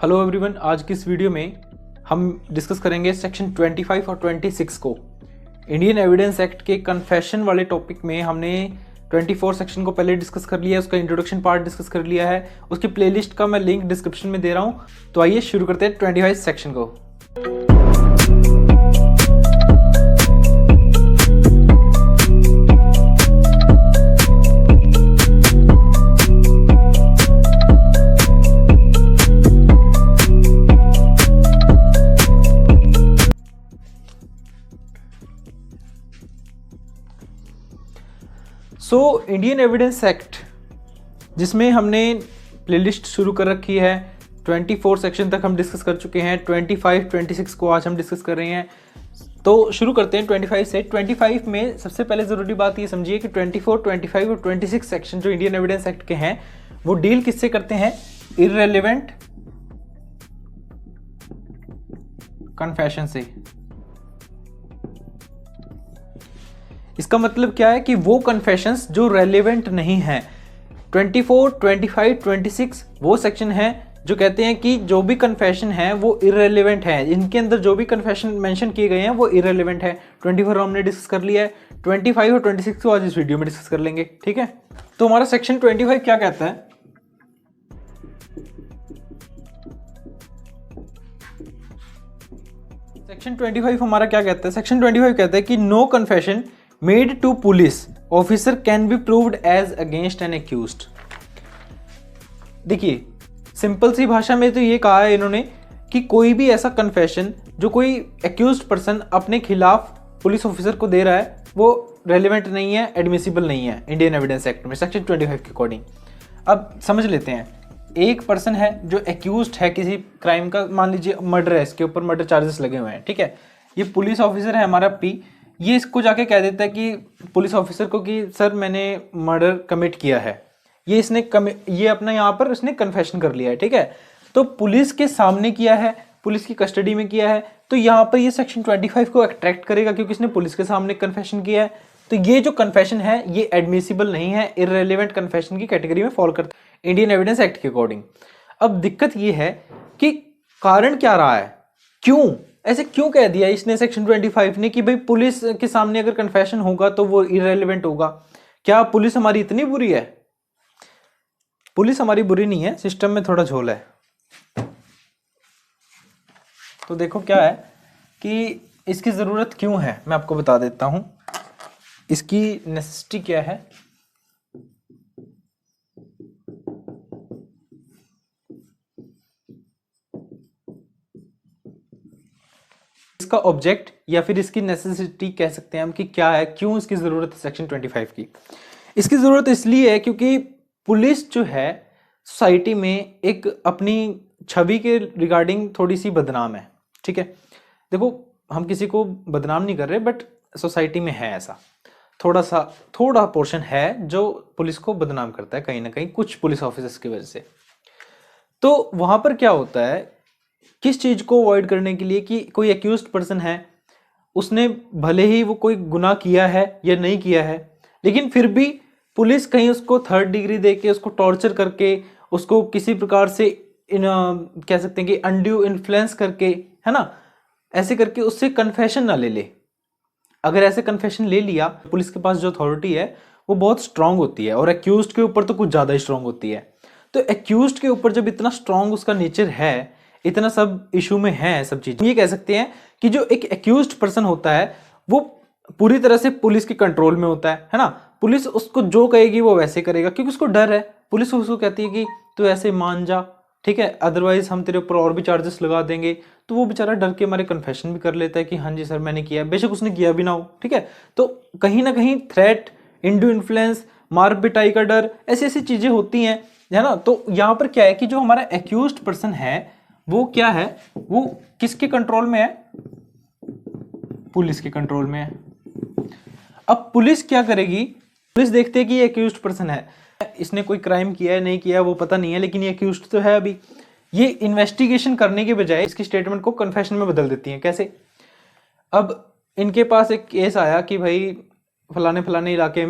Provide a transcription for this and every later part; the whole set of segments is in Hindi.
हेलो एवरीवन, आज की इस वीडियो में हम डिस्कस करेंगे सेक्शन 25 और 26 को। इंडियन एविडेंस एक्ट के कन्फेशन वाले टॉपिक में हमने 24 सेक्शन को पहले डिस्कस कर लिया है, उसका इंट्रोडक्शन पार्ट डिस्कस कर लिया है। उसकी प्लेलिस्ट का मैं लिंक डिस्क्रिप्शन में दे रहा हूँ। तो आइए शुरू करते हैं 25 सेक्शन को। इंडियन एविडेंस एक्ट, जिसमें हमने प्लेलिस्ट शुरू कर रखी है, 24 सेक्शन तक हम डिस्कस कर चुके हैं। 25, 26 को आज हम डिस्कस कर रहे हैं। तो शुरू करते हैं 25 से। 25 में सबसे पहले ज़रूरी बात ये समझिए कि 24, 25 और 26 सेक्शन जो इंडियन एविडेंस एक्ट के हैं वो डील किससे करते हैं? इररेलेवेंट कन्फेशन से। इसका मतलब क्या है कि वो कन्फेशंस जो रेलेवेंट नहीं है। 24, 25, 26 वो सेक्शन है जो कहते हैं कि जो भी कन्फेशन है वो इररेलेवेंट है। इनके अंदर जो भी कन्फेशन मेंशन किए गए हैं वो इररेलेवेंट है। 24 हमने डिस्कस कर लिया है, 25 और 26 को आज इस वीडियो में डिस्कस कर लेंगे, ठीक है। तो हमारा सेक्शन 25 क्या कहता है? सेक्शन 25 हमारा क्या कहता है? सेक्शन 25 कहता है कि no confession made to police officer can be proved as against an accused। देखिए, सिंपल सी भाषा में तो ये कहा है इन्होंने कि कोई भी ऐसा कन्फेशन जो कोई एक्यूज्ड पर्सन अपने खिलाफ पुलिस ऑफिसर को दे रहा है वो रेलिवेंट नहीं है, एडमिसिबल नहीं है इंडियन एविडेंस एक्ट में, सेक्शन 25 के अकॉर्डिंग। अब समझ लेते हैं, एक पर्सन है जो एक्यूज्ड है किसी क्राइम का, मान लीजिए मर्डर है, इसके ऊपर मर्डर चार्जेस लगे हुए हैं, ठीक है। ये पुलिस ऑफिसर है हमारा पी, ये इसको जाके कह देता है कि पुलिस ऑफिसर को कि सर मैंने मर्डर कमिट किया है। ये अपना यहाँ पर इसने कन्फेशन कर लिया है, ठीक है। तो पुलिस के सामने किया है, पुलिस की कस्टडी में किया है, तो यहाँ पर ये सेक्शन 25 को अट्रैक्ट करेगा क्योंकि इसने पुलिस के सामने कन्फेशन किया है। तो ये जो कन्फेशन है ये एडमिसिबल नहीं है, इररेलेवेंट कन्फेशन की कैटेगरी में फॉल करता है इंडियन एविडेंस एक्ट के अकॉर्डिंग। अब दिक्कत ये है कि कारण क्या रहा है, क्यों ऐसे क्यों कह दिया इसने सेक्शन 25 ने कि भाई पुलिस के सामने अगर कन्फेशन होगा तो वो इररेलेवेंट होगा। क्या पुलिस हमारी इतनी बुरी है? पुलिस हमारी बुरी नहीं है, सिस्टम में थोड़ा झोल है। तो देखो क्या है कि इसकी जरूरत क्यों है, मैं आपको बता देता हूं इसकी नेसेसिटी क्या है। इसका ऑब्जेक्ट या फिर इसकी नेसेसिटी कह सकते हैं हम कि क्या है, क्यों इसकी जरूरत है सेक्शन 25 की। इसकी जरूरत इसलिए है क्योंकि पुलिस जो है सोसाइटी में एक अपनी छवि के रिगार्डिंग थोड़ी सी बदनाम है, ठीक है। देखो, हम किसी को बदनाम नहीं कर रहे, बट सोसाइटी में है ऐसा थोड़ा पोर्शन है जो पुलिस को बदनाम करता है कहीं ना कहीं, कुछ पुलिस ऑफिसर्स की वजह से। तो वहां पर क्या होता है, किस चीज को अवॉइड करने के लिए कि कोई एक्यूज्ड पर्सन है, उसने भले ही वो कोई गुनाह किया है या नहीं किया है, लेकिन फिर भी पुलिस कहीं उसको थर्ड डिग्री देके, उसको टॉर्चर करके, उसको किसी प्रकार से कह सकते हैं कि अनड्यू इन्फ्लुएंस करके, है ना, ऐसे करके उससे कन्फेशन ना ले ले। अगर ऐसे कन्फेशन ले लिया, पुलिस के पास जो अथॉरिटी है वो बहुत स्ट्रांग होती है और एक्यूज्ड के ऊपर तो कुछ ज्यादा ही स्ट्रांग होती है। तो एक्यूज्ड के ऊपर जब इतना स्ट्रांग उसका नेचर है, इतना सब इशू में है सब चीज, ये कह सकते हैं कि जो एक एक्यूज्ड पर्सन होता है वो पूरी तरह से पुलिस के कंट्रोल में होता है ना। पुलिस उसको जो कहेगी वो वैसे करेगा क्योंकि उसको डर है। पुलिस उसको कहती है कि तू ऐसे मान जा, ठीक है, अदरवाइज हम तेरे ऊपर और भी चार्जेस लगा देंगे। तो वो बेचारा डर के मारे कन्फेशन भी कर लेता है कि हाँ जी सर मैंने किया, बेशक उसने किया भी ना हो, ठीक है। तो कहीं ना कहीं थ्रेट, इंड्यू इन्फ्लुएंस, मार पिटाई का डर, ऐसी ऐसी चीजें होती हैं, है ना। तो यहाँ पर क्या है कि जो हमारा एक्यूज्ड पर्सन है वो क्या है, वो किसके कंट्रोल में है? पुलिस के कंट्रोल में है। अब पुलिस क्या करेगी? पुलिस देखते है कि ये एक्यूज्ड पर्सन है, इसने कोई क्राइम किया है नहीं किया है वो पता नहीं है, लेकिन ये एक्यूज्ड तो है। अभी ये इन्वेस्टिगेशन करने के बजाय इसकी स्टेटमेंट को कन्फेशन में बदल देती है। कैसे? अब इनके पास एक केस आया कि भाई फलाने फलाने इलाके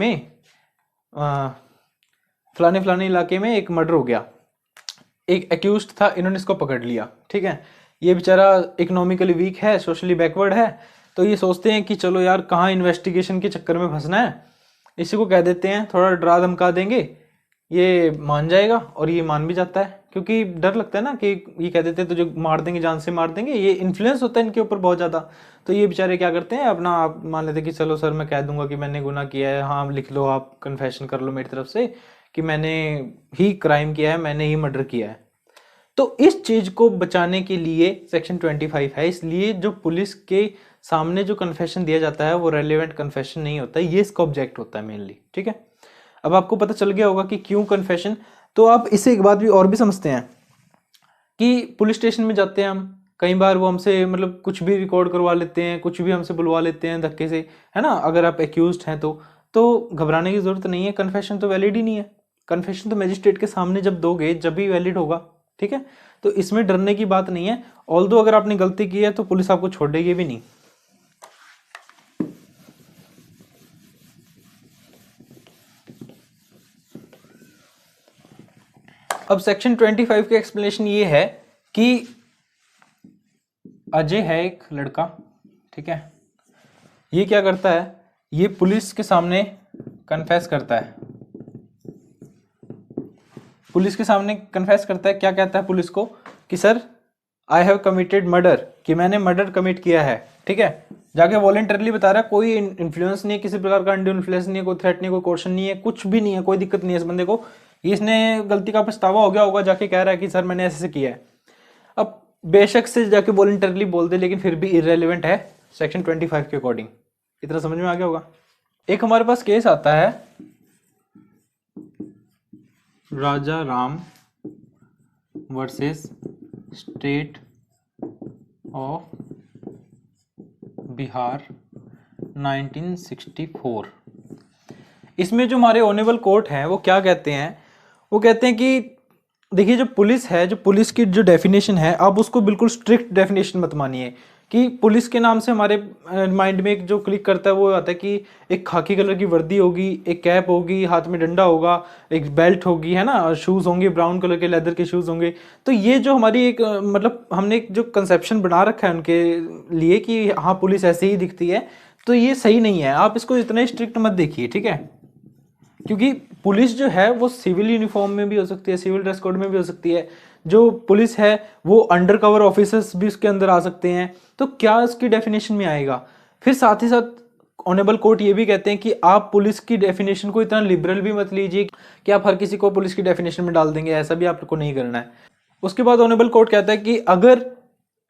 में एक मर्डर हो गया। एक एक्यूज था, इन्होंने इसको पकड़ लिया, ठीक है। ये बेचारा इकोनॉमिकली वीक है, सोशली बैकवर्ड है, तो ये सोचते हैं कि चलो यार कहाँ इन्वेस्टिगेशन के चक्कर में फंसना है, इसी को कह देते हैं, थोड़ा डरा धमका देंगे, ये मान जाएगा, और ये मान भी जाता है, क्योंकि डर लगता है ना कि ये कह देते हैं तो जो मार देंगे, जान से मार देंगे, ये इन्फ्लुएंस होता है इनके ऊपर बहुत ज़्यादा। तो ये बेचारे क्या करते हैं, अपना आप मान लेते हैं कि चलो सर मैं कह दूंगा कि मैंने गुनाह किया है, हाँ लिख लो, आप कन्फेशन कर लो मेरी तरफ से कि मैंने ही क्राइम किया है, मैंने ही मर्डर किया है। तो इस चीज को बचाने के लिए सेक्शन 25 है, इसलिए जो पुलिस के सामने जो कन्फेशन दिया जाता है वो रेलेवेंट कन्फेशन नहीं होता है, ये इसका ऑब्जेक्ट होता है मेनली, ठीक है। अब आपको पता चल गया होगा कि क्यों कन्फेशन। तो आप इससे एक बात भी और भी समझते हैं कि पुलिस स्टेशन में जाते हैं हम, कई बार वो हमसे मतलब कुछ भी रिकॉर्ड करवा लेते हैं, कुछ भी हमसे बुलवा लेते हैं धक्के से, है ना। अगर आप एक्यूज्ड हैं तो घबराने की जरूरत नहीं है, कन्फेशन तो वैलिड ही नहीं है, कन्फेशन तो मजिस्ट्रेट के सामने जब दोगे जब भी वैलिड होगा, ठीक है। तो इसमें डरने की बात नहीं है, ऑल्दो अगर आपने गलती की है तो पुलिस आपको छोड़ेगी भी नहीं। अब सेक्शन 25 का एक्सप्लेनेशन ये है कि अजय है एक लड़का, ठीक है, ये क्या करता है, ये पुलिस के सामने कन्फेस करता है, पुलिस के सामने कन्फेस करता है, क्या कहता है पुलिस को कि sir I have committed murder, कि मैंने मर्डर कमिट किया है, ठीक है। जाके वॉलेंटरली बता रहा है, कोई इन्फ्लुएंस नहीं है, किसी प्रकार का अंडर इन्फ्लुएंस नहीं है, कोई थ्रेट नहीं, कोई क्वेश्चन नहीं है, कुछ भी नहीं है, कोई दिक्कत नहीं है इस बंदे को, इसने गलती का पछतावा हो गया होगा, जाके कह रहा है कि सर मैंने ऐसे किया है। अब बेशक से जाके वॉलेंटरली बोल दे, लेकिन फिर भी इररेलेवेंट है सेक्शन 25 के अकॉर्डिंग। इतना समझ में आ गया होगा। एक हमारे पास केस आता है Raja Ram versus State of Bihar 1964। इसमें जो हमारे ऑनरेबल कोर्ट हैं वो क्या कहते हैं, वो कहते हैं कि देखिए जो पुलिस है, जो पुलिस की जो डेफिनेशन है, आप उसको बिल्कुल स्ट्रिक्ट डेफिनेशन मत मानिए कि पुलिस के नाम से हमारे माइंड में एक जो क्लिक करता है वो आता है कि एक खाकी कलर की वर्दी होगी, एक कैप होगी, हाथ में डंडा होगा, एक बेल्ट होगी, है ना, शूज़ होंगे, ब्राउन कलर के लेदर के शूज़ होंगे। तो ये जो हमारी एक मतलब हमने एक जो कंसेप्शन बना रखा है उनके लिए कि हाँ पुलिस ऐसे ही दिखती है, तो ये सही नहीं है, आप इसको इतना स्ट्रिक्ट मत देखिए, ठीक है। क्योंकि पुलिस जो है वो सिविल यूनिफॉर्म में भी हो सकती है, सिविल ड्रेस कोड में भी हो सकती है, जो पुलिस है वो अंडर कवर ऑफिसर्स भी उसके अंदर आ सकते हैं, तो क्या उसकी डेफिनेशन में आएगा। फिर साथ ही साथ ऑनरेबल कोर्ट ये भी कहते हैं कि आप पुलिस की डेफिनेशन को इतना लिबरल भी मत लीजिए कि आप हर किसी को पुलिस की डेफिनेशन में डाल देंगे, ऐसा भी आपको नहीं करना है। उसके बाद ऑनरेबल कोर्ट कहता है कि अगर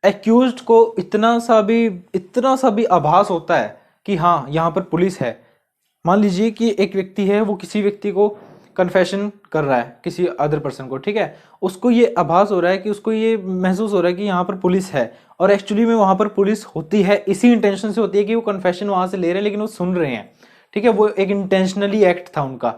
एक्यूज्ड को इतना सा भी आभास होता है कि हाँ यहाँ पर पुलिस है, मान लीजिए कि एक व्यक्ति है, वो किसी व्यक्ति को कन्फेशन कर रहा है किसी अदर पर्सन को, ठीक है, उसको ये आभास हो रहा है कि उसको ये महसूस हो रहा है कि यहाँ पर पुलिस है, और एक्चुअली में वहाँ पर पुलिस होती है, इसी इंटेंशन से होती है कि वो कन्फेशन वहाँ से ले रहे हैं लेकिन वो सुन रहे हैं, ठीक है, वो एक इंटेंशनली एक्ट था उनका।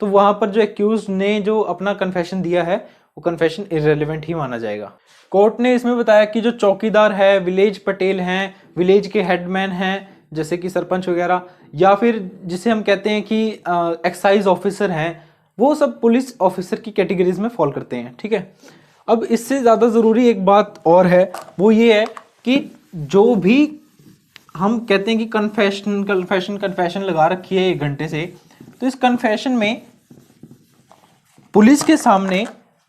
तो वहाँ पर जो एक्यूज ने जो अपना कन्फेशन दिया है वो कन्फेशन इररेलेवेंट ही माना जाएगा। कोर्ट ने इसमें बताया कि जो चौकीदार है, विलेज पटेल हैं, विलेज के हेडमैन हैं जैसे कि सरपंच वगैरह, या फिर जिसे हम कहते हैं कि एक्साइज ऑफिसर हैं, वो सब पुलिस ऑफिसर की कैटेगरीज में फॉल करते हैं, ठीक है। अब इससे ज़्यादा ज़रूरी एक बात और है, वो ये है कि जो भी हम कहते हैं कि कन्फेशन लगा रखी है 1 घंटे से, तो इस कन्फेशन में पुलिस के सामने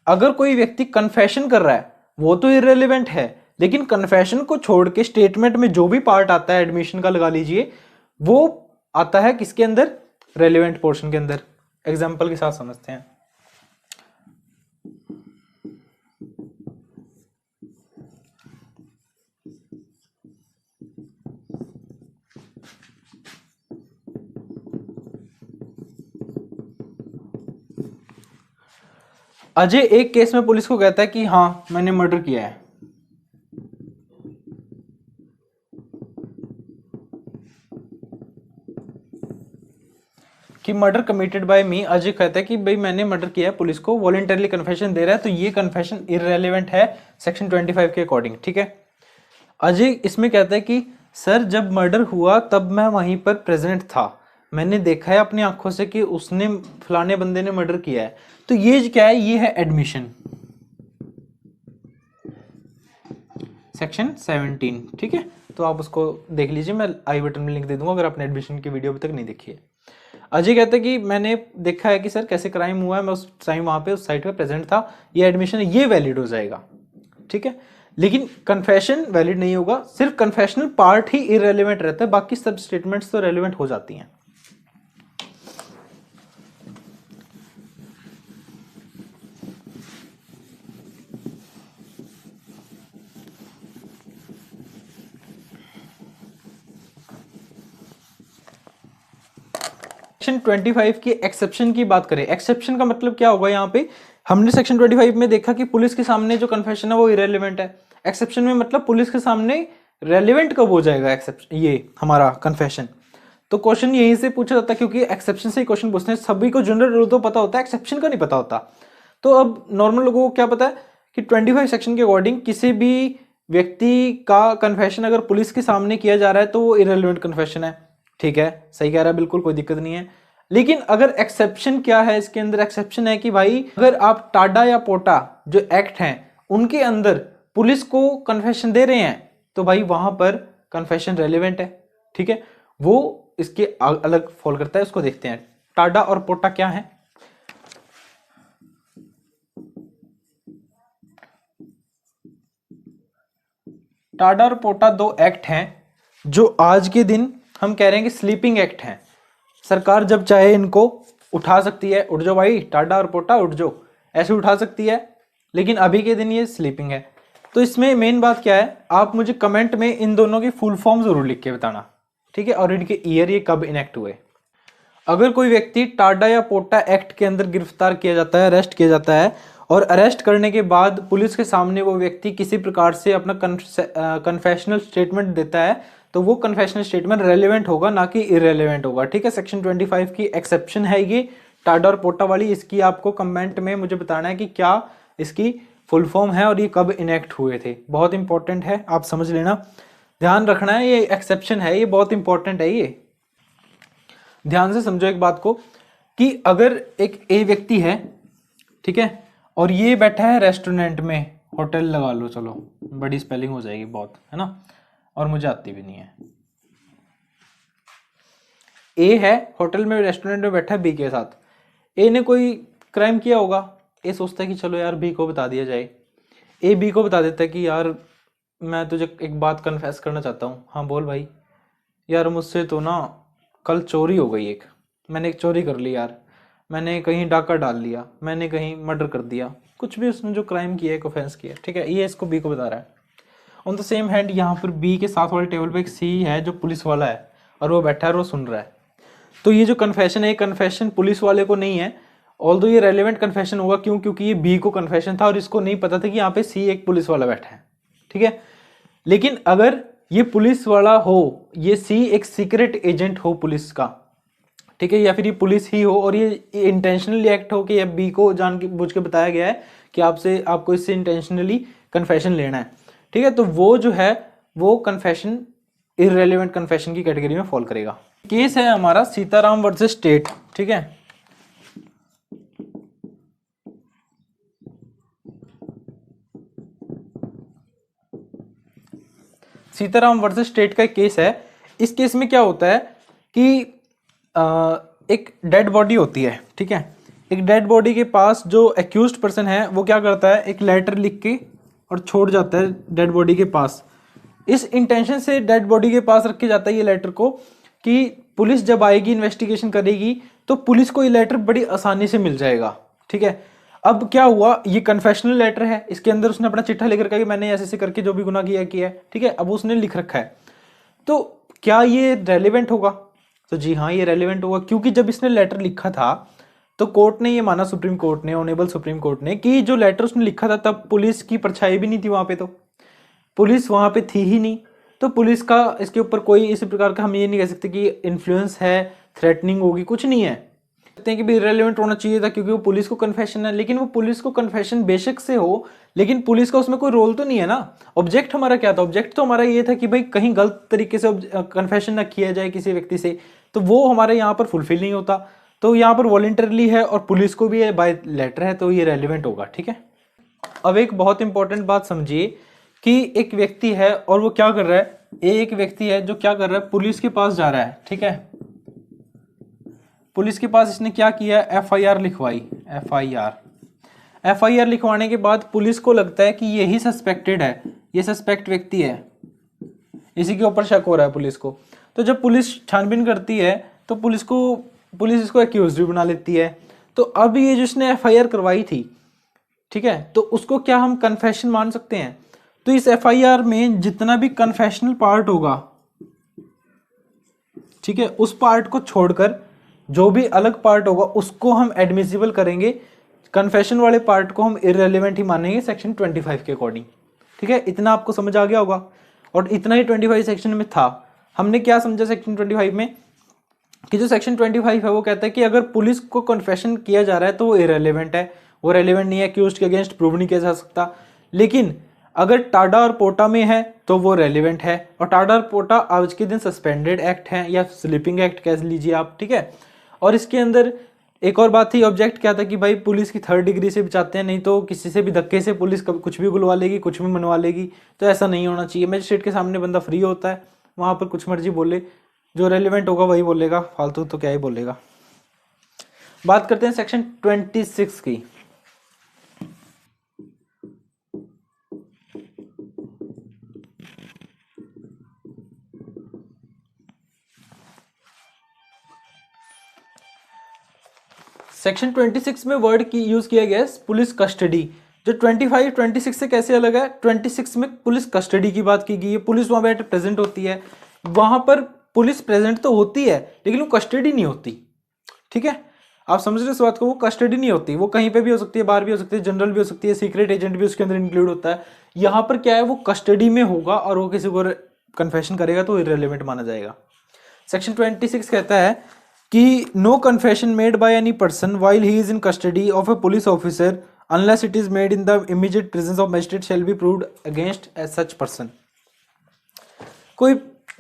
अगर कोई व्यक्ति कन्फेशन कर रहा है वो तो इररेलेवेंट है, लेकिन कन्फेशन को छोड़ के स्टेटमेंट में जो भी पार्ट आता है, एडमिशन का लगा लीजिए, वो आता है किसके अंदर, रेलेवेंट पोर्शन के अंदर। एग्जांपल के साथ समझते हैं। अजय एक केस में पुलिस को कहता है कि हाँ मैंने मर्डर किया है, कि मर्डर कमिटेड बाय मी। अजय कहता है कि भाई मैंने मर्डर किया है, पुलिस को वॉलंटरली कन्फेशन दे रहा है, तो ये कन्फेशन इररेलेवेंट है सेक्शन 25 के अकॉर्डिंग, ठीक है। अजय इसमें कहता है कि सर जब मर्डर हुआ तब मैं वहीं पर प्रेजेंट था, मैंने देखा है अपनी आंखों से कि उसने फलाने बंदे ने मर्डर किया है। तो ये क्या है, ये है एडमिशन, सेक्शन 17, ठीक है। तो आप उसको देख लीजिए, मैं आई बटन में लिंक दे दूंगा अगर आपने एडमिशन की वीडियो अभी तक नहीं देखी है। अजय कहते हैं कि मैंने देखा है कि सर कैसे क्राइम हुआ है, मैं उस टाइम वहां पे उस साइट पे प्रेजेंट था, ये एडमिशन ये वैलिड हो जाएगा, ठीक है। लेकिन कन्फेशन वैलिड नहीं होगा, सिर्फ कन्फेशनल पार्ट ही इररेलेवेंट रहता है, बाकी सब स्टेटमेंट्स तो रेलेवेंट हो जाती हैं। सेक्शन 25 की एक्सेप्शन की बात करें, एक्सेप्शन का मतलब क्या होगा यहाँ पे, हमने सेक्शन 25 में देखा कि पुलिस के सामने जो कन्फेशन है वो इरेलीवेंट है। एक्सेप्शन में मतलब पुलिस के सामने रेलिवेंट कब हो जाएगा एक्सेप्शन, ये हमारा कन्फेशन। तो क्वेश्चन यहीं से पूछा जाता है, क्योंकि एक्सेप्शन से ही क्वेश्चन पूछते हैं। सभी को जनरल रूल तो पता होता है, एक्सेप्शन का नहीं पता होता। तो अब नॉर्मल लोगों को क्या पता है कि 25 सेक्शन के अकॉर्डिंग किसी भी व्यक्ति का कन्फेशन अगर पुलिस के सामने किया जा रहा है तो वो इरेलीवेंट कन्फेशन है, ठीक है, सही कह रहा है, बिल्कुल कोई दिक्कत नहीं है। लेकिन अगर एक्सेप्शन क्या है, इसके अंदर एक्सेप्शन है कि भाई अगर आप टाडा या पोटा जो एक्ट हैं उनके अंदर पुलिस को कन्फेशन दे रहे हैं तो भाई वहां पर कन्फेशन रेलिवेंट है, ठीक है। वो इसके अलग फॉल करता है, उसको देखते हैं। टाडा और पोटा क्या है? टाडा और पोटा दो एक्ट हैं जो आज के दिन हम कह रहे हैं कि स्लीपिंग एक्ट हैं। सरकार जब चाहे इनको उठा सकती है, उठ जाओ भाई टाडा और पोटा उठ जाओ, ऐसे उठा सकती है, लेकिन अभी के दिन ये स्लीपिंग है। तो इसमें मेन बात क्या है, आप मुझे कमेंट में इन दोनों की फुल फॉर्म जरूर लिख के बताना, ठीक है, और इनके ईयर ये कब इनेक्ट हुए। अगर कोई व्यक्ति टाडा या पोटा एक्ट के अंदर गिरफ्तार किया जाता है, अरेस्ट किया जाता है, और अरेस्ट करने के बाद पुलिस के सामने वो व्यक्ति किसी प्रकार से अपना कन्फेशनल स्टेटमेंट देता है, तो वो कन्फेशनल स्टेटमेंट रेलिवेंट होगा, ना कि इररेलेवेंट होगा, ठीक है। सेक्शन 25 की एक्सेप्शन है ये टाडा और पोटा वाली। इसकी आपको कमेंट में मुझे बताना है कि क्या इसकी फुल फॉर्म है और ये कब इनेक्ट हुए थे। बहुत इंपॉर्टेंट है, आप समझ लेना, ध्यान रखना है, ये एक्सेप्शन है, ये बहुत इंपॉर्टेंट है। ये ध्यान से समझो एक बात को कि अगर एक ए व्यक्ति है, ठीक है, और ये बैठा है रेस्टोरेंट में, होटल लगा लो, चलो बड़ी स्पेलिंग हो जाएगी बहुत, है ना, और मुझे आती भी नहीं है। ए है होटल में, रेस्टोरेंट में बैठा है बी के साथ। ए ने कोई क्राइम किया होगा, ए सोचता है कि चलो यार बी को बता दिया जाए। ए बी को बता देता है कि यार मैं तुझे एक बात कन्फेस करना चाहता हूँ। हाँ बोल भाई। यार मुझसे तो ना कल चोरी हो गई, एक मैंने एक चोरी कर ली यार, मैंने कहीं डाका डाल लिया, मैंने कहीं मर्डर कर दिया, कुछ भी उसने जो क्राइम किया है, ऑफेंस किया, ठीक है, ये इसको बी को बता रहा है। ऑन द सेम हैंड यहाँ पर बी के साथ वाले टेबल पे एक सी है जो पुलिस वाला है, और वो बैठा है और वो सुन रहा है। तो ये जो कन्फेशन है, कन्फेशन पुलिस वाले को नहीं है, ऑल्दो ये रेलेवेंट कन्फेशन होगा, क्यों? क्योंकि ये बी को कन्फेशन था और इसको नहीं पता था कि यहाँ पे सी एक पुलिस वाला बैठा है, ठीक है। लेकिन अगर ये पुलिस वाला हो, ये सी एक सीक्रेट एजेंट हो पुलिस का, ठीक है, या फिर ये पुलिस ही हो और ये इंटेंशनली एक्ट हो कि ये बी को जान के बुझ के बताया गया है कि आपको इससे इंटेंशनली कन्फेशन लेना है, ठीक है, तो वो जो है वो कन्फेशन इररेलेवेंट कन्फेशन की कैटेगरी में फॉल करेगा। केस है हमारा सीताराम वर्सेस स्टेट, ठीक है। सीताराम वर्सेस स्टेट का केस है। इस केस में क्या होता है कि एक डेड बॉडी होती है, ठीक है। एक डेड बॉडी के पास जो एक्यूज्ड पर्सन है वो क्या करता है, एक लेटर लिख के और छोड़ जाता है डेड बॉडी के पास। इस इंटेंशन से डेड बॉडी के पास रखे जाता है ये लेटर को कि पुलिस जब आएगी इन्वेस्टिगेशन करेगी तो पुलिस को ये लेटर बड़ी आसानी से मिल जाएगा, ठीक है। अब क्या हुआ, ये कन्फेशनल लेटर है, इसके अंदर उसने अपना चिट्ठा लिख रखा है कि मैंने ऐसे ऐसे करके जो भी गुनाह किया है, ठीक है। अब उसने लिख रखा है, तो क्या ये रेलिवेंट होगा? तो जी हाँ, ये रेलिवेंट होगा, क्योंकि जब इसने लेटर लिखा था तो कोर्ट ने ये माना, सुप्रीम कोर्ट ने, ऑनरेबल सुप्रीम कोर्ट ने, कि जो लेटर उसने लिखा था तब पुलिस की परछाई भी नहीं थी वहां पे, तो पुलिस वहां पे थी ही नहीं, तो पुलिस का इसके ऊपर कोई इस प्रकार का हम ये नहीं कह सकते कि इन्फ्लुएंस है, थ्रेटनिंग होगी, कुछ नहीं है। कहते हैं कि भी इररिलेवेंट होना चाहिए था क्योंकि वो पुलिस को कन्फेशन है, लेकिन वो पुलिस को कन्फेशन बेशक से हो, लेकिन पुलिस का उसमें कोई रोल तो नहीं है ना। ऑब्जेक्ट हमारा क्या था? ऑब्जेक्ट तो हमारा ये था कि भाई कहीं गलत तरीके से कन्फेशन ना किया जाए किसी व्यक्ति से, तो वो हमारे यहाँ पर फुलफिल नहीं होता। तो यहाँ पर वॉलंटरली है और पुलिस को भी बाय लेटर है, तो ये रेलिवेंट होगा, ठीक है। अब एक बहुत इंपॉर्टेंट बात समझिए कि एक व्यक्ति है और वो क्या कर रहा है, एक व्यक्ति है जो क्या कर रहा है, पुलिस के पास जा रहा है, ठीक है, पुलिस के पास इसने क्या किया, एफआईआर लिखवाई, एफआईआर लिखवाने के बाद पुलिस को लगता है कि यही सस्पेक्टेड है, ये सस्पेक्ट व्यक्ति है, इसी के ऊपर शक हो रहा है पुलिस को। तो जब पुलिस छानबीन करती है तो पुलिस इसको एक्यूज भी बना लेती है। तो अब ये जिसने एफआईआर करवाई थी, ठीक है, तो उसको क्या हम कन्फेशन मान सकते हैं? तो इस एफआईआर में जितना भी कन्फेशनल पार्ट होगा, ठीक है, उस पार्ट को छोड़कर जो भी अलग पार्ट होगा उसको हम एडमिसिबल करेंगे, कन्फेशन वाले पार्ट को हम इररेलेवेंट ही मानेंगे सेक्शन 25 के अकॉर्डिंग। ठीक है, इतना आपको समझ आ गया होगा। और इतना ही 25 सेक्शन में था। हमने क्या समझा सेक्शन 25 में, कि जो सेक्शन 25 है वो कहता है कि अगर पुलिस को कन्फेशन किया जा रहा है तो वो इररेलेवेंट है, वो रेलेवेंट नहीं है, अक्यूज्ड के अगेंस्ट प्रूव नहीं किया जा सकता। लेकिन अगर टाडा और पोटा में है तो वो रेलेवेंट है, और टाडा और पोटा आज के दिन सस्पेंडेड एक्ट है या स्लीपिंग एक्ट कह लीजिए आप, ठीक है। और इसके अंदर एक और बात थी, ऑब्जेक्ट क्या था कि भाई पुलिस की 3rd डिग्री से बचाते हैं, नहीं तो किसी से भी धक्के से पुलिस कुछ भी बुलवा लेगी, कुछ भी मनवा लेगी, तो ऐसा नहीं होना चाहिए। मजिस्ट्रेट के सामने बंदा फ्री होता है, वहाँ पर कुछ मर्जी बोले, जो रेलिवेंट होगा वही बोलेगा, फालतू तो क्या ही बोलेगा। बात करते हैं सेक्शन 26 की। सेक्शन 26 में वर्ड की यूज किया गया है पुलिस कस्टडी। जो 25 26 से कैसे अलग है, 26 में पुलिस कस्टडी की बात की गई है, पुलिस वहां बैठ प्रेजेंट होती है, वहां पर पुलिस प्रेजेंट तो होती है लेकिन वो कस्टडी नहीं होती। ठीक है, आप समझ रहे हो इस बात को, वो कस्टडी नहीं होती, वो कहीं पे भी हो सकती है, बाहर भी हो सकती है, जनरल भी हो सकती है, सीक्रेट एजेंट भी उसके अंदर इंक्लूड होता है। यहाँ पर क्या है, वो कस्टडी में होगा और वो किसी को कन्फेशन करेगा तो इररिलेवेंट माना जाएगा। सेक्शन 26 कहता है कि no confession made by any person while he is in custody of a police officer unless it is made in the immediate presence of magistrate shall be proved against as such person. कोई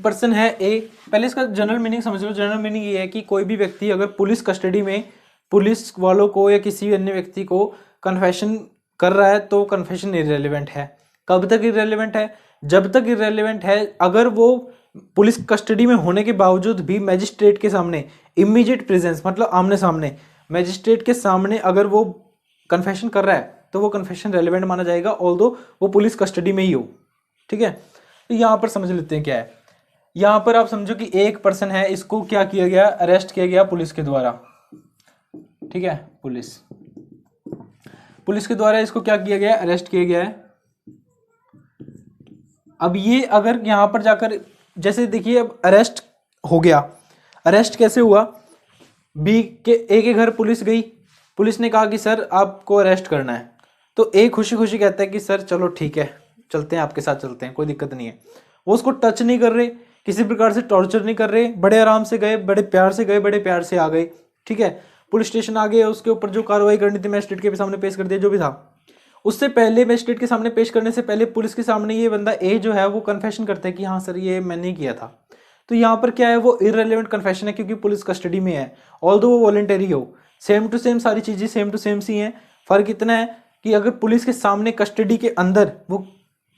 पर्सन है ए, पहले इसका जनरल मीनिंग समझ लो। जनरल मीनिंग ये है कि कोई भी व्यक्ति अगर पुलिस कस्टडी में पुलिस वालों को या किसी अन्य व्यक्ति को कन्फेशन कर रहा है तो कन्फेशन इररिलेवेंट है। कब तक इररिलेवेंट है? जब तक इररिलेवेंट है अगर वो पुलिस कस्टडी में होने के बावजूद भी मैजिस्ट्रेट के सामने इमीडिएट प्रेजेंस, मतलब आमने सामने मैजिस्ट्रेट के सामने अगर वो कन्फेशन कर रहा है तो वो कन्फेशन रेलेवेंट माना जाएगा, ऑल्दो वो पुलिस कस्टडी में ही हो। ठीक है, तो यहाँ पर समझ लेते हैं क्या है। यहाँ पर आप समझो कि एक पर्सन है, इसको क्या किया गया, अरेस्ट किया गया पुलिस के द्वारा। ठीक है, पुलिस के द्वारा इसको क्या किया गया, अरेस्ट किया गया है। अब ये अगर यहाँ पर जाकर जैसे देखिए, अब अरेस्ट हो गया, अरेस्ट कैसे हुआ, बी के ए के घर पुलिस गई, पुलिस ने कहा कि सर आपको अरेस्ट करना है, तो ए खुशी खुशी कहता है कि सर चलो ठीक है, चलते हैं, आपके साथ चलते हैं, कोई दिक्कत नहीं है। वो उसको टच नहीं कर रहे, किसी प्रकार से टॉर्चर नहीं कर रहे, बड़े आराम से गए, बड़े प्यार से गए, बड़े प्यार से आ गए। ठीक है, पुलिस स्टेशन आ गए, उसके ऊपर जो कार्रवाई करनी थी मैजिस्ट्रेट के सामने पेश कर दिया, जो भी था। उससे पहले मैजिस्ट्रेट के सामने पेश करने से पहले पुलिस के सामने ये बंदा ए जो है वो कन्फेशन करता है कि हाँ सर ये मैंने किया था। तो यहाँ पर क्या है, वो इररिलेवेंट कन्फेशन है क्योंकि पुलिस कस्टडी में है, ऑल्दो वो वॉलंटरी हो। सेम टू सेम सारी चीजें सेम टू सेम सी हैं, फर्क इतना है कि अगर पुलिस के सामने कस्टडी के अंदर वो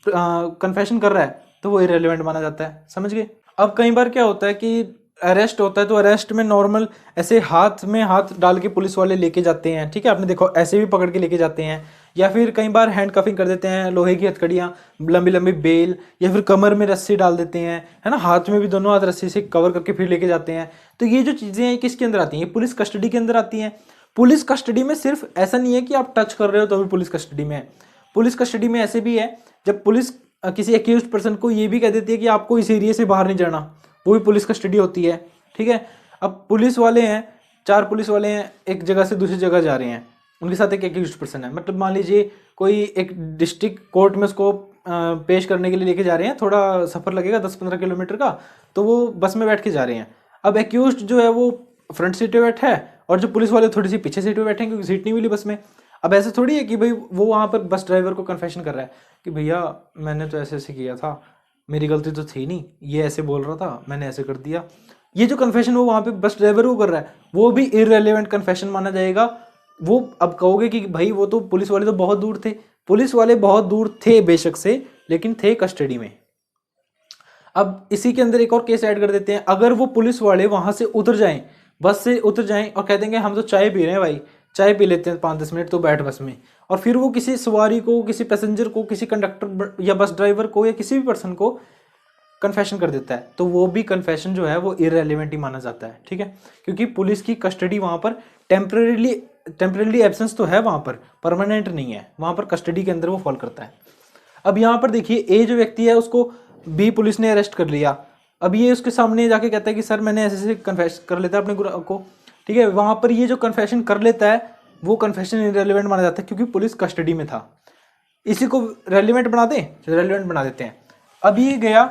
कन्फेशन कर रहा है तो वो इररिलेवेंट माना जाता है। समझ गए? अब कई बार क्या होता है कि अरेस्ट होता है तो अरेस्ट में नॉर्मल ऐसे हाथ में हाथ डाल के पुलिस वाले लेके जाते हैं। ठीक है, आपने देखो ऐसे भी पकड़ के लेके जाते हैं, या फिर कई बार हैंड कफिंग कर देते हैं, लोहे की हथकड़ियाँ, लंबी लंबी बेल, या फिर कमर में रस्सी डाल देते हैं, है ना, हाथ में भी दोनों हाथ रस्सी से कवर करके फिर लेके जाते हैं। तो ये जो चीज़ें हैं किसके अंदर आती हैं, ये पुलिस कस्टडी के अंदर आती हैं। पुलिस कस्टडी में सिर्फ ऐसा नहीं है कि आप टच कर रहे हो तो भी पुलिस कस्टडी में है। पुलिस कस्टडी में ऐसे भी है जब पुलिस किसी एक्यूज्ड पर्सन को ये भी कह देती है कि आपको इस एरिया से बाहर नहीं जाना, वो भी पुलिस कस्टडी होती है। ठीक है, अब पुलिस वाले हैं, 4 पुलिस वाले हैं, एक जगह से दूसरी जगह जा रहे हैं, उनके साथ एक एक्यूज्ड पर्सन है, मतलब मान लीजिए कोई एक डिस्ट्रिक्ट कोर्ट में उसको पेश करने के लिए लेके जा रहे हैं, थोड़ा सफ़र लगेगा 10-15 किलोमीटर का, तो वो बस में बैठ के जा रहे हैं। अब एक्यूज्ड जो है वो फ्रंट सीट पे बैठा है और जो पुलिस वाले थोड़ी सी पीछे सीट पे बैठे हैं क्योंकि सीट नहीं मिली बस में। अब ऐसे थोड़ी है कि भाई वो वहाँ पर बस ड्राइवर को कन्फेशन कर रहा है कि भैया मैंने तो ऐसे ऐसे किया था, मेरी गलती तो थी नहीं, ये ऐसे बोल रहा था, मैंने ऐसे कर दिया। ये जो कन्फेशन वो वहाँ पे बस ड्राइवर को कर रहा है वो भी इररिलेवेंट कन्फेशन माना जाएगा। वो अब कहोगे कि भाई वो तो पुलिस वाले तो बहुत दूर थे, पुलिस वाले बहुत दूर थे बेशक से, लेकिन थे कस्टडी में। अब इसी के अंदर एक और केस ऐड कर देते हैं, अगर वो पुलिस वाले वहां से उतर जाएं, बस से उतर जाएं और कह देंगे हम तो चाय पी रहे हैं भाई, चाय पी लेते हैं 5-10 मिनट तो बैठ बस में, और फिर वो किसी सवारी को, किसी पैसेंजर को, किसी कंडक्टर या बस ड्राइवर को या किसी भी पर्सन को कन्फेशन कर देता है, तो वो भी कन्फेशन जो है वो इररेलेवेंट ही माना जाता है। ठीक है, क्योंकि पुलिस की कस्टडी वहां पर टेम्परेरी एब्सेंस तो है वहां पर, परमानेंट नहीं है, वहां पर कस्टडी के अंदर वो फॉल करता है। अब यहाँ पर देखिए, ए जो व्यक्ति है उसको बी पुलिस ने अरेस्ट कर लिया। अब ये उसके सामने जाके कहता है कि सर मैंने ऐसे ऐसे कन्फेस कर लेता है अपने गुनाह को। ठीक है, वहां पर ये जो कन्फेशन कर लेता है वो कन्फेशन इररेलेवेंट माना जाता है, क्योंकि पुलिस कस्टडी में था। इसी को रेलिवेंट बना दें, रेलिवेंट बना देते हैं। अब ये गया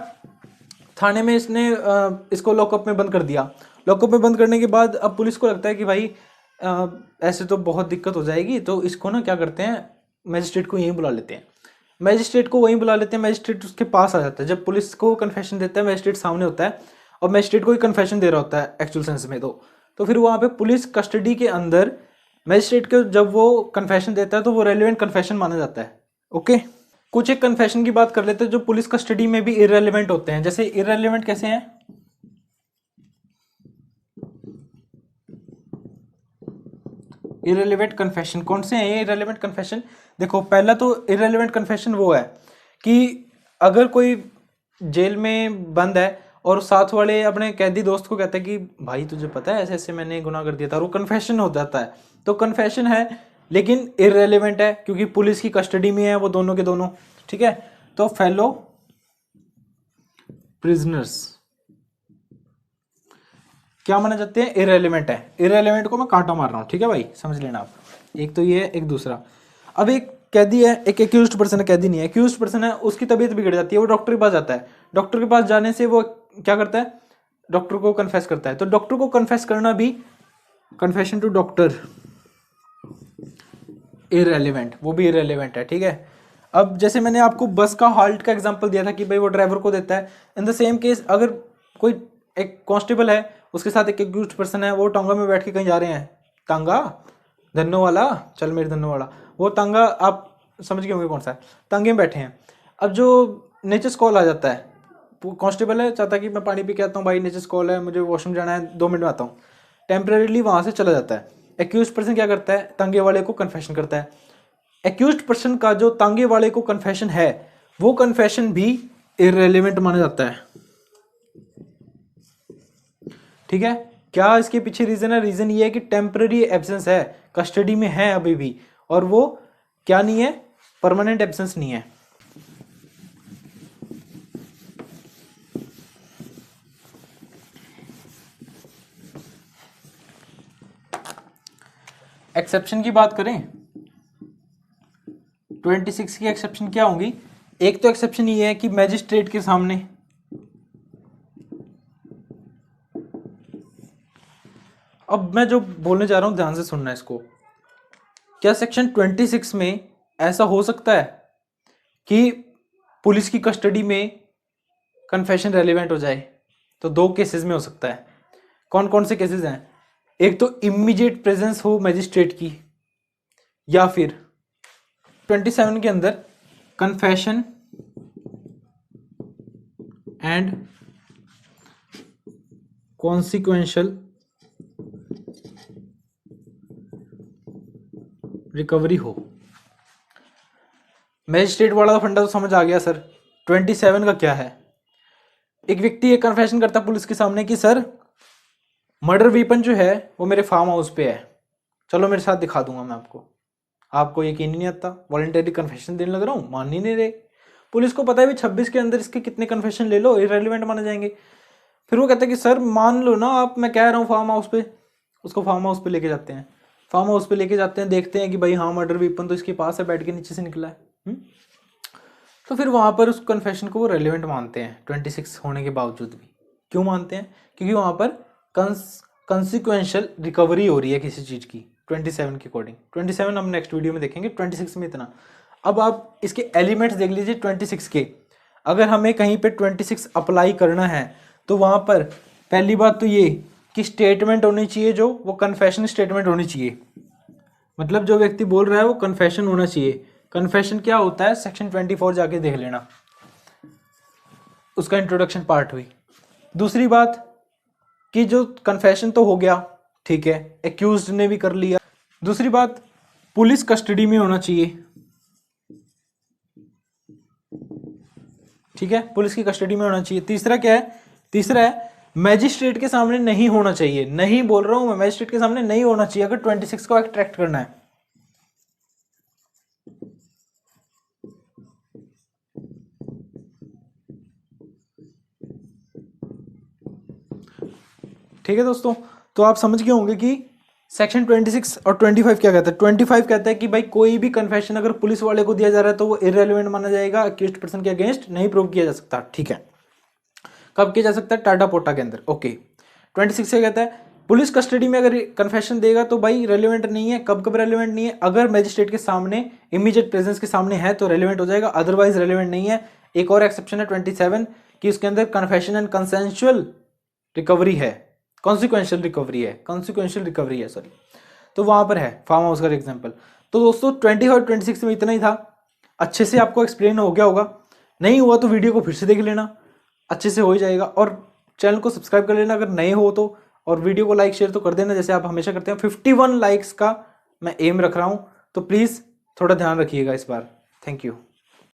थाने में, इसने इसको लॉकअप में बंद कर दिया। लॉकअप में बंद करने के बाद अब पुलिस को लगता है कि भाई ऐसे तो बहुत दिक्कत हो जाएगी, तो इसको ना क्या करते हैं, मैजिस्ट्रेट को यहीं बुला लेते हैं। मैजिस्ट्रेट को वहीं बुला लेते हैं, मैजिस्ट्रेट उसके पास आ जाता है। जब पुलिस को कन्फेशन देता है, मैजिस्ट्रेट सामने होता है और मैजिस्ट्रेट को ही कन्फेशन दे रहा होता है एक्चुअल सेंस में, तो फिर वहाँ पे पुलिस कस्टडी के अंदर मैजिस्ट्रेट को जब वो कन्फेशन देता है तो वो रेलिवेंट कन्फेशन माना जाता है। ओके, कुछ एक कन्फेशन की बात कर लेते हैं जो पुलिस कस्टडी में भी इररेलेवेंट होते हैं। जैसे इररेलेवेंट कैसे हैं, इररेलेवेंट कन्फेशन कौन से हैं ये इररेलेवेंट कन्फेशन? देखो, पहला तो इररेलेवेंट कन्फेशन वो है कि अगर कोई जेल में बंद है और साथ वाले अपने कैदी दोस्त को कहता है कि भाई तुझे पता है ऐसे ऐसे मैंने गुनाह कर दिया था, और वो कन्फेशन हो जाता है, तो कन्फेशन है लेकिन इररेलेवेंट है क्योंकि पुलिस की कस्टडी में है वो दोनों के दोनों। ठीक है, तो फेलो प्रिजनर्स क्या माने जाते हैं, इररेलेवेंट है। इररेलेवेंट को मैं कांटा मार रहा हूं, ठीक है भाई, समझ लेना आप। एक तो ये है, एक दूसरा। अब एक कैदी है, एक एक्यूज्ड पर्सन है, कैदी नहीं है, एक्यूज्ड पर्सन है, उसकी तबीयत बिगड़ जाती है, वो डॉक्टर के पास जाता है। डॉक्टर के पास जाने से वो क्या करता है, डॉक्टर को कन्फेस करता है। तो डॉक्टर को कन्फेस करना भी, कन्फेशन टू डॉक्टर, इररेलेवेंट, वो भी इररेलेवेंट है। ठीक है, अब जैसे मैंने आपको बस का हॉल्ट का एग्जांपल दिया था कि भाई वो ड्राइवर को देता है, इन द सेम केस अगर कोई एक कांस्टेबल है, उसके साथ एक एक्यूज्ड पर्सन है, वो टांगा में बैठ के कहीं जा रहे हैं, टांगा धन्नो वाला, चल मेरे धन्नो वाला, वो टांगा आप समझ गए होंगे कौन सा है, टांगे में बैठे हैं। अब जो नेचर्स कॉल आ जाता है, कांस्टेबल है, चाहता है कि मैं पानी पी के आता हूँ भाई, नेचर्स कॉल है, मुझे वॉशरूम जाना है, 2 मिनट में आता हूँ, टेम्परेरीली वहां से चला जाता है। एक्यूज्ड पर्सन क्या करता है, तांगे वाले को कन्फेशन करता है। एक्यूज्ड पर्सन का जो तांगे वाले को कन्फेशन है, वो कन्फेशन भी इररेलेवेंट माना जाता है। ठीक है, क्या इसके पीछे रीजन है? रीजन ये है कि टेम्पररी एब्सेंस है, कस्टडी में है अभी भी, और वो क्या नहीं है, परमानेंट एब्सेंस नहीं है। एक्सेप्शन की बात करें, 26 की एक्सेप्शन क्या होंगी? एक तो एक्सेप्शन ये है कि मैजिस्ट्रेट के सामने, अब मैं जो बोलने जा रहा हूं ध्यान से सुनना इसको, क्या सेक्शन 26 में ऐसा हो सकता है कि पुलिस की कस्टडी में कन्फेशन रेलिवेंट हो जाए? तो 2 केसेस में हो सकता है। कौन कौन से केसेस हैं? एक तो इमीडिएट प्रेजेंस हो मैजिस्ट्रेट की, या फिर 27 के अंदर कन्फेशन एंड कॉन्सिक्वेंशियल रिकवरी हो। मैजिस्ट्रेट वाला फंडा तो समझ आ गया सर। 27 का क्या है? एक व्यक्ति एक कन्फेशन करता पुलिस के सामने कि सर मर्डर वेपन जो है वो मेरे फार्म हाउस पे है, चलो मेरे साथ दिखा दूंगा मैं आपको। आपको यकीन ही नहीं आता, वॉलंटरी कन्फेशन देने लग रहा हूँ, मान ही नहीं रहे। पुलिस को पता है भी 26 के अंदर इसके कितने कन्फेशन ले लो इररिलेवेंट माने जाएंगे। फिर वो कहता है कि सर मान लो ना आप, मैं कह रहा हूँ फार्म हाउस पे। उसको फार्म हाउस पे लेके जाते हैं, फार्म हाउस पे लेके जाते हैं, देखते हैं कि भाई हाँ मर्डर वेपन तो इसके पास है, बैठ के नीचे से निकला है। तो फिर वहाँ पर उस कन्फेशन को वो रेलिवेंट मानते हैं 26 होने के बावजूद भी। क्यों मानते हैं? क्योंकि वहाँ पर कंसिक्वेंशियल रिकवरी हो रही है किसी चीज़ की 27 के अकॉर्डिंग। 27 हम नेक्स्ट वीडियो में देखेंगे, 26 में इतना। अब आप इसके एलिमेंट्स देख लीजिए 26 के। अगर हमें कहीं पे 26 अप्लाई करना है तो वहाँ पर पहली बात तो ये कि स्टेटमेंट होनी चाहिए, जो वो कन्फेशन स्टेटमेंट होनी चाहिए। मतलब जो व्यक्ति बोल रहा है वो कन्फेशन होना चाहिए। कन्फेशन क्या होता है सेक्शन 24 जाके देख लेना, उसका इंट्रोडक्शन पार्ट हुई। दूसरी बात कि जो कन्फेशन तो हो गया, ठीक है, एक्यूज्ड ने भी कर लिया। दूसरी बात, पुलिस कस्टडी में होना चाहिए, ठीक है, पुलिस की कस्टडी में होना चाहिए। तीसरा क्या है, तीसरा है मैजिस्ट्रेट के सामने नहीं होना चाहिए, नहीं बोल रहा हूं मैं, मैजिस्ट्रेट के सामने नहीं होना चाहिए अगर 26 को एक्ट्रैक्ट करना है। ठीक है दोस्तों, तो आप समझ गए होंगे कि सेक्शन 26 और 25 क्या कहता है। 25 कहता है कि भाई कोई भी कन्फेशन अगर पुलिस वाले को दिया जा रहा है तो वो इररेलेवेंट माना जाएगा, अक्यूज्ड पर्सन के अगेंस्ट नहीं प्रूव किया जा सकता, ठीक है। कब किया जा सकता है, टाटा पोटा के अंदर, ओके। 26 से कहता है पुलिस कस्टडी में अगर कन्फेशन देगा तो भाई रेलिवेंट नहीं है। कब कब रेलिवेंट नहीं है, अगर मैजिस्ट्रेट के सामने इमीडिएट प्रेजेंस के सामने है तो रेलिवेंट हो जाएगा, अदरवाइज रेलिवेंट नहीं है। एक और एक्सेप्शन है 27 कि उसके अंदर कन्फेशन एंड कंसेंशुअल रिकवरी है, कॉन्सिक्वेंशियल रिकवरी है, कॉन्सिक्वेंशियल रिकवरी है, सॉरी, तो वहां पर है फार्म हाउस का एग्जाम्पल। तो दोस्तों 25 और 26 में इतना ही था। अच्छे से आपको एक्सप्लेन हो गया होगा, नहीं हुआ तो वीडियो को फिर से देख लेना, अच्छे से हो ही जाएगा। और चैनल को सब्सक्राइब कर लेना अगर नए हो तो, और वीडियो को लाइक शेयर तो कर देना जैसे आप हमेशा करते हैं। 51 लाइक्स का मैं एम रख रहा हूं, तो प्लीज़ थोड़ा ध्यान रखिएगा इस बार। Thank you.